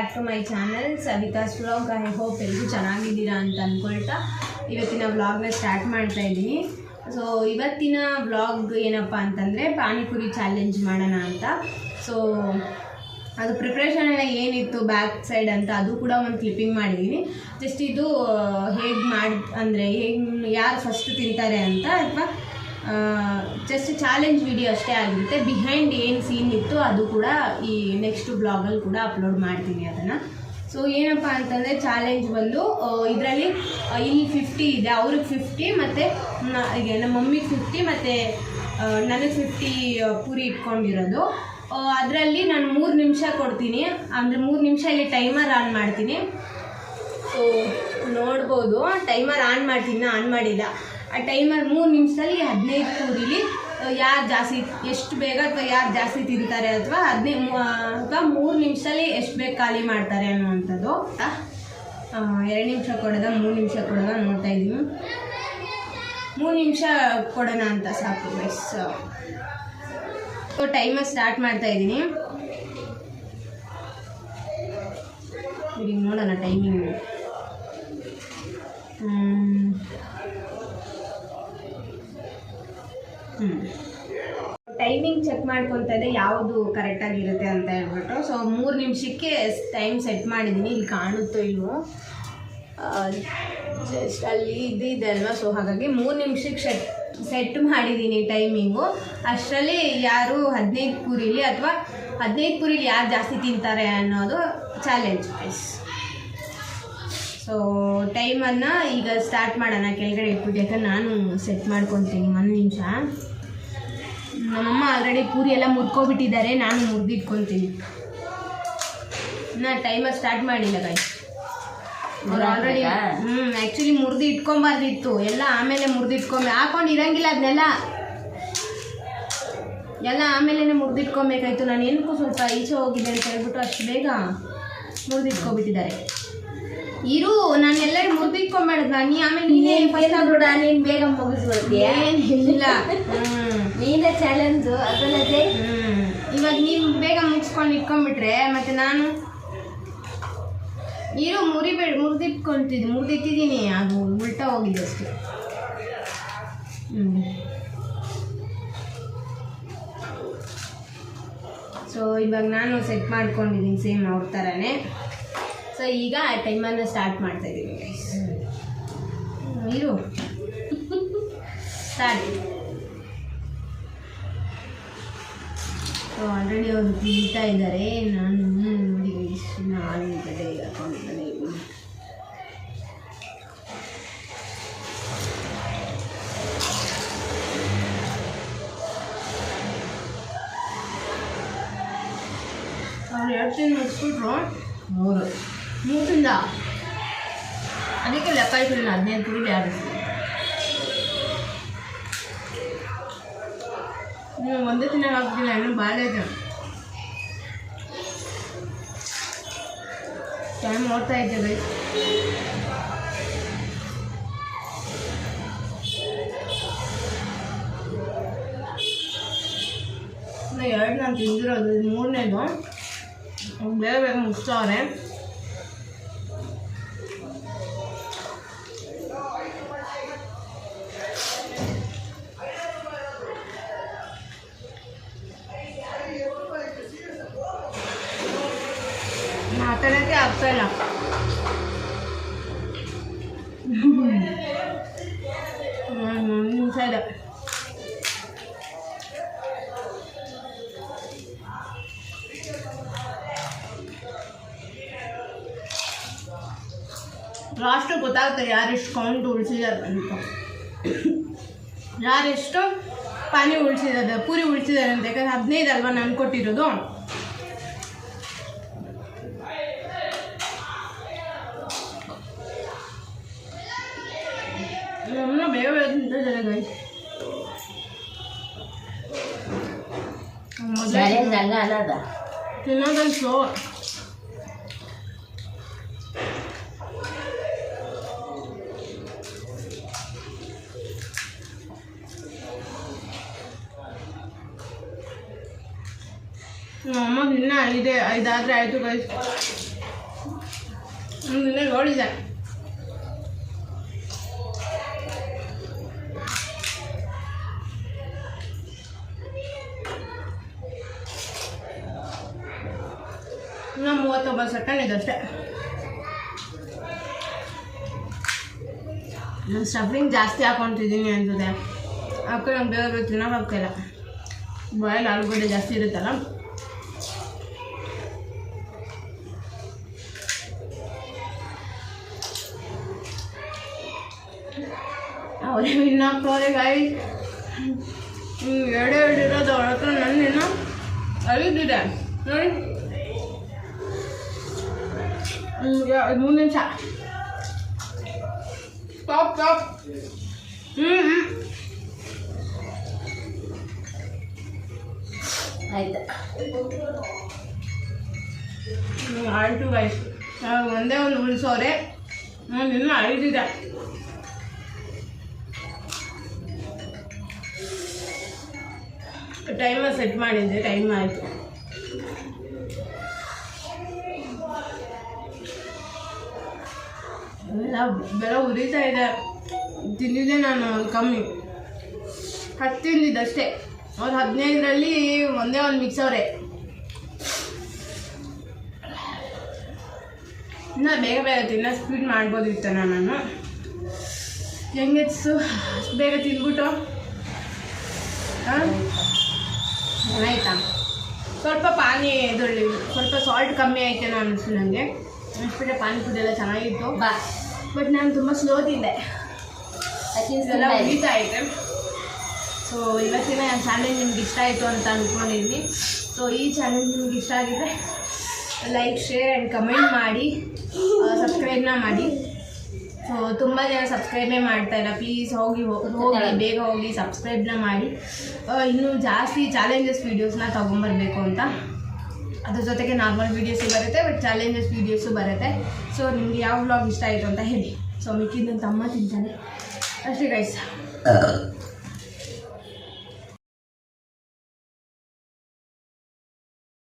Back to my channel Savitha's vlog. I hope ಎಲ್ಲರೂ ಚೆನ್ನಾಗಿದ್ದೀರಾ ಅಂತ ಅಂದ್ಕೊಳ್ತಾ ಇವತ್ತಿನ ವ್ಲಾಗ್ನ ಸ್ಟಾರ್ಟ್ ಮಾಡ್ತಾ ಇದ್ದೀನಿ. ಸೊ ಇವತ್ತಿನ ವ್ಲಾಗ್ ಏನಪ್ಪ ಅಂತಂದರೆ ಪಾನಿಪುರಿ ಚಾಲೆಂಜ್ ಮಾಡೋಣ ಅಂತ. ಸೊ ಅದು ಪ್ರಿಪ್ರೇಷನ್ ಎಲ್ಲ ಏನಿತ್ತು ಬ್ಯಾಕ್ ಸೈಡ್ ಅಂತ ಅದು ಕೂಡ ಒಂದು ಕ್ಲಿಪ್ಪಿಂಗ್ ಮಾಡಿದ್ದೀನಿ. ಜಸ್ಟ್ ಇದು ಹೇಗೆ ಅಂದರೆ ಹೇಗೆ ಯಾರು ಫಸ್ಟ್ ತಿಂತಾರೆ ಅಂತ ಅಥವಾ ಜಸ್ಟ್ ಚಾಲೆಂಜ್ ವಿಡಿಯೋ ಅಷ್ಟೇ ಆಗಿರುತ್ತೆ. ಬಿಹೈಂಡ್ ಏನು ಸೀನ್ ಇತ್ತು ಅದು ಕೂಡ ಈ ನೆಕ್ಸ್ಟ್ ಬ್ಲಾಗಲ್ಲಿ ಕೂಡ ಅಪ್ಲೋಡ್ ಮಾಡ್ತೀನಿ ಅದನ್ನು. ಸೊ ಏನಪ್ಪ ಅಂತಂದರೆ ಚಾಲೆಂಜ್ ಬಂದು ಇದರಲ್ಲಿ ಇಲ್ಲಿ 50 ಇದೆ, ಅವ್ರಿಗೆ 50 ಮತ್ತು ನಮ್ಮ ಮಮ್ಮಿಗೆ 50 ಮತ್ತು ನನಗೆ 50 ಪೂರಿ ಇಟ್ಕೊಂಡಿರೋದು. ಅದರಲ್ಲಿ ನಾನು 3 ನಿಮಿಷ ಕೊಡ್ತೀನಿ, ಅಂದರೆ 3 ನಿಮಿಷ ಇಲ್ಲಿ ಟೈಮರ್ ಆನ್ ಮಾಡ್ತೀನಿ. ಸೊ ನೋಡ್ಬೋದು ಟೈಮರ್ ಆನ್ ಮಾಡ್ತೀನಿ, ಆನ್ ಮಾಡಿಲ್ಲ. ಆ ಟೈಮರ್ 3 ನಿಮಿಷದಲ್ಲಿ 15 ಪೂರಿಲಿ ಯಾರು ಜಾಸ್ತಿ ಎಷ್ಟು ಬೇಗ ಅಥವಾ ಯಾರು ಜಾಸ್ತಿ ತಿಂತಾರೆ ಅಥವಾ 3 ನಿಮಿಷದಲ್ಲಿ ಎಷ್ಟು ಬೇಗ ಖಾಲಿ ಮಾಡ್ತಾರೆ ಅನ್ನುವಂಥದ್ದು. 2 ನಿಮಿಷ ಕೊಡೋದ 3 ನಿಮಿಷ ಕೊಡೋದ ನೋಡ್ತಾ ಇದ್ದೀನಿ. 3 ನಿಮಿಷ ಕೊಡೋಣ ಅಂತ ಸಾಕು ಗೈಸ್. ಸೊ ಟೈಮರ್ ಸ್ಟಾರ್ಟ್ ಮಾಡ್ತಾ ಇದ್ದೀನಿ. ಈಗ ನೋಡೋಣ ಟೈಮಿಂಗ್. ಟೈಮಿಂಗ್ ಚೆಕ್ ಮಾಡ್ಕೊತಾ ಇದೆ ಯಾವುದು ಕರೆಕ್ಟಾಗಿರುತ್ತೆ ಅಂತ ಹೇಳ್ಬಿಟ್ಟು. ಸೊ 3 ನಿಮಿಷಕ್ಕೆ ಟೈಮ್ ಸೆಟ್ ಮಾಡಿದ್ದೀನಿ. ಇಲ್ಲಿ ಕಾಣುತ್ತೋ ಇಲ್ವೋ, ಜಸ್ಟ್ ಅಲ್ಲಿ ಇದೆ ಅಲ್ವಾ. ಸೊ ಹಾಗಾಗಿ 3 ನಿಮಿಷಕ್ಕೆ ಸೆಟ್ ಮಾಡಿದ್ದೀನಿ ಟೈಮಿಂಗು. ಅಷ್ಟರಲ್ಲಿ ಯಾರು 15 ಪೂರಿಲಿ ಅಥವಾ 15 ಪೂರಿಲಿ ಯಾರು ಜಾಸ್ತಿ ತಿಂತಾರೆ ಅನ್ನೋದು ಚಾಲೆಂಜ್ ಗೈಸ್. ಸೊ ಟೈಮನ್ನು ಈಗ ಸ್ಟಾರ್ಟ್ ಮಾಡೋಣ. ಕೆಳಗಡೆ ಇಟ್ಬಿಟ್ಟು ಯಾಕಂದ್ರೆ ನಾನು ಸೆಟ್ ಮಾಡ್ಕೊತೀನಿ. 1 ನಿಮಿಷ. ನಮ್ಮಮ್ಮ ಆಲ್ರೆಡಿ ಪೂರಿ ಎಲ್ಲ ಮುರ್ಕೊಬಿಟ್ಟಿದ್ದಾರೆ, ನಾನು ಮುರಿದಿಟ್ಕೊತೀನಿ. ನಾ ಟೈಮರ್ ಸ್ಟಾರ್ಟ್ ಮಾಡಿಲ್ಲ ಗೈಸ್. ಅವ್ರು ಆಲ್ರೆಡಿ ಆ್ಯಕ್ಚುಲಿ ಮುರಿದು ಇಟ್ಕೊಬಾರ್ದಿತ್ತು ಎಲ್ಲ, ಆಮೇಲೆ ಹಾಕೊಂಡು ಇರಂಗಿಲ್ಲ ಅದನ್ನೆಲ್ಲ, ಎಲ್ಲ ಆಮೇಲೆ ಮುರಿದಿಟ್ಕೊಬೇಕಾಯ್ತು. ನಾನು ಏನಕ್ಕೂ ಸ್ವಲ್ಪ ಈಚೆ ಹೋಗಿದೆ ಅಂತ ಹೇಳ್ಬಿಟ್ಟು ಅಷ್ಟು ಬೇಗ ಮುರಿದಿಟ್ಕೊಬಿಟ್ಟಿದ್ದಾರೆ. ಇರು, ನಾನು ಎಲ್ಲರೂ ಮುರಿದಿಟ್ಕೊಂಬೇಡ್ದ ನೀ ಆಮೇಲೆ ನೀನೇನು ಬಿಡ, ನೀನು ಬೇಗ ಮುಗಿಸ್ಬಿಡ್ತೀಯ. ಏನಿಲ್ಲ, ನೀನೇ ಚಾಲೆಂಜು ಅದಲ್ಲದೆ. ಇವಾಗ ನೀವು ಬೇಗ ಮುಗಿಸ್ಕೊಂಡು ಇಟ್ಕೊಂಡ್ಬಿಟ್ರೆ ಮತ್ತೆ ನಾನು ಇರು ಮುರಿದಿಟ್ಟಿದ್ದೀನಿ, ಅದು ಉಲ್ಟಾ ಹೋಗಿದೆ ಅಷ್ಟೇ. ಸೊ ಇವಾಗ ನಾನು ಸೆಟ್ ಮಾಡ್ಕೊಂಡಿದ್ದೀನಿ ಸೇಮ್ ಅವ್ರ ಥರನೇ. ಸೊ ಈಗ ಟೈಮನ್ನು ಸ್ಟಾರ್ಟ್ ಮಾಡ್ತಾ ಇದ್ದೀನಿ ಗೈಸ್. ಇರು ಸ್ಟಾರ್ಟ್. ಸೊ ಆಲ್ರೆಡಿ ಅವರು ತಿಂತಾ ಇದ್ದಾರೆ. ನಾನು ನೋಡಿ ಇಷ್ಟು ಹಾಲು ಕಡೆ ಹಾಕೊಂಡಿದ್ದಾನೆ. ಅವ್ರು 2 ತಿಂದು ಮುಗಿಸ್ಬಿಟ್ರು. 3 ತಿಂದ, ಅದಕ್ಕೆ ಲೆಕ್ಕ ಇಟ್ಟಿಲ್ಲ. 15 ಪೂರಿ ಯಾರು ನೀವು ಒಂದೇ ತಿನ್ನೋಕೆ ಆಗ್ತಿಲ್ಲ, ಇನ್ನೂ ಭಾಳ ಇದೆ. ಟೈಮ್ ಓಡ್ತಾ ಇದ್ದೆ ಗೈಸ್. ಇನ್ನು 2 ನಾನು ತಿಂದಿರೋದು, 3ನೇದು ಬೇಗ ಬೇಗ ಮುಗಿಸ್ತವ್ರೆ. ಮಾತಾಡೋಕ್ಕೆ ಆಗ್ತಾಯಿಲ್ಲ. ನಿಮಿಷ ಇದೆ. ಲಾಸ್ಟು ಗೊತ್ತಾಗ್ತಾರೆ ಯಾರೆಷ್ಟು ಕೌಂಟ್ ಉಳಿಸಿದ್ದಾರೆ ಅಂತ, ಯಾರೆಷ್ಟು ಪಾನಿ ಉಳಿಸಿದ್ದಾರೆ, ಪೂರಿ ಉಳಿಸಿದ್ದಾರೆ ಅಂತ. ಯಾಕಂದ್ರೆ 15 ಅಲ್ವಾ ನಾನು ಕೊಟ್ಟಿರೋದು. ನಮ್ಮನ್ನ ಬೇಗ ಬೇಗ ತಿಂತಿದ್ದಾರೆ ಗೈಸ್. ತಿನ್ನೋದಲ್ಲಿ ಸ್ಲೋ. ನಮ್ಮಮ್ಮಗೆ ಇನ್ನೂ 5 ಆದರೆ ಆಯಿತು ಗೈಸ್. ನಿನ್ನೆ ನೋಡಿದೆ. ಇನ್ನು 39 ಸೆಕೆಂಡ್ ಇದಷ್ಟೇ. ನಾನು ಸ್ಟಫಿಂಗ್ ಜಾಸ್ತಿ ಹಾಕೊತಿದ್ದೀನಿ ಅನ್ಸುತ್ತೆ. ಹಾಕಿ ನಂಗೆ ಬೇಗ ಬೇಗ ತಿನ್ನೋಕ್ಕಾಗ್ತಾಯಿಲ್ಲ. ಬಾಯಲ್ಲಿ ಆಲೂಗಡ್ಡೆ ಜಾಸ್ತಿ ಇರುತ್ತಲ್ಲ. ಅವರೇ ಇನ್ನಾಕ್ತವ್ರೆ ಗಾಯಿ. ಎರಡೇ ಇರೋದು ಅವ್ರ ಹತ್ರ. ನನ್ನ ಇನ್ನೂ 5 ಇದೆ ನೋಡಿ. 3 ನಿಮಿಷ. ಸ್ಟಾಪ್. ಆಯ್ತು ಆಯಿತು ಗೈಸ್. ಒಂದೇ ಒಂದು ಉಳಿಸೋರೆ. ನಾನು ಇನ್ನೂ 5 ಇದೆ. ಟೈಮರ್ ಸೆಟ್ ಮಾಡಿದ್ದೆ. ಟೈಮ್ ಆಯಿತು. ಬೆಳ ಉರಿತಾ ಇದೆ. ತಿಂದಿದ್ದೆ ನಾನು ಕಮ್ಮಿ. 10 ತಿಂದಿದ್ದಷ್ಟೇ. ಅವ್ರು 15ರಲ್ಲಿ ಒಂದೇ ಒಂದು ಮಿಕ್ಸವ್ರೆ. ಇನ್ನೂ ಬೇಗ ತಿನ್ನೋ ಸ್ಪೀಡ್ ಮಾಡ್ಬೋದಿತ್ತು ನಾನು. ಹೆಂಗಿತ್ತು ಅಷ್ಟು ಬೇಗ ತಿಂದ್ಬಿಟ್ಟು ಏನಾಯ್ತಾ? ಸ್ವಲ್ಪ ಇದರಲ್ಲಿ ಸ್ವಲ್ಪ ಸಾಲ್ಟ್ ಕಮ್ಮಿ ಆಯ್ತೇನೋ ಅನ್ನಿಸ್ತು ನನಗೆ. ಅನ್ಸ್ಬಿಟ್ಟೆ ಪಾನಿಪುರಿ ಎಲ್ಲ ಚೆನ್ನಾಗಿತ್ತು. ಬಟ್ ನಾನು ತುಂಬ ಸ್ಲೋ ತಿಂದೆ. ಇದೆಲ್ಲ ಉಳಿತಾ ಐತೆ. ಸೊ ಇವತ್ತಿನ ಚಾಲೆಂಜ್ ನಿಮ್ಗೆ ಇಷ್ಟ ಆಯಿತು ಅಂತ ಅಂದ್ಕೊಂಡಿದ್ದೀನಿ. ಸೊ ಈ ಚಾಲೆಂಜ್ ನಿಮ್ಗೆ ಇಷ್ಟ ಆಗಿದ್ರೆ ಲೈಕ್, ಶೇರ್ ಆ್ಯಂಡ್ ಕಮೆಂಟ್ ಮಾಡಿ, ಸಬ್ಸ್ಕ್ರೈಬ್ನ ಮಾಡಿ. ಸೊ ತುಂಬ ಜನ ಸಬ್ಸ್ಕ್ರೈಬೇ ಮಾಡ್ತಾಯಿಲ್ಲ. ಪ್ಲೀಸ್ ಹೋಗಿ ಬೇಗ ಹೋಗಿ ಸಬ್ಸ್ಕ್ರೈಬ್ನ ಮಾಡಿ. ಇನ್ನೂ ಜಾಸ್ತಿ ಚಾಲೆಂಜಸ್ ವೀಡಿಯೋಸ್ನ ತೊಗೊಂಬರ್ಬೇಕು ಅಂತ. ಅದ್ರ ಜೊತೆಗೆ ನಾರ್ಮಲ್ ವೀಡಿಯೋಸು ಬರುತ್ತೆ, ಬಟ್ ಚಾಲೆಂಜಸ್ ವೀಡಿಯೋಸು ಬರುತ್ತೆ. ಸೊ ನಿಮ್ಗೆ ಯಾವ ವ್ಲಾಗ್ ಇಷ್ಟ ಆಯಿತು ಅಂತ ಹೇಳಿ. ಸೊ ಮಿಕ್ಕಿದ್ದು ನನ್ನ ತಮ್ಮ ತಿಂತಾನೆ ಅಷ್ಟೇ ಗೈಸ್.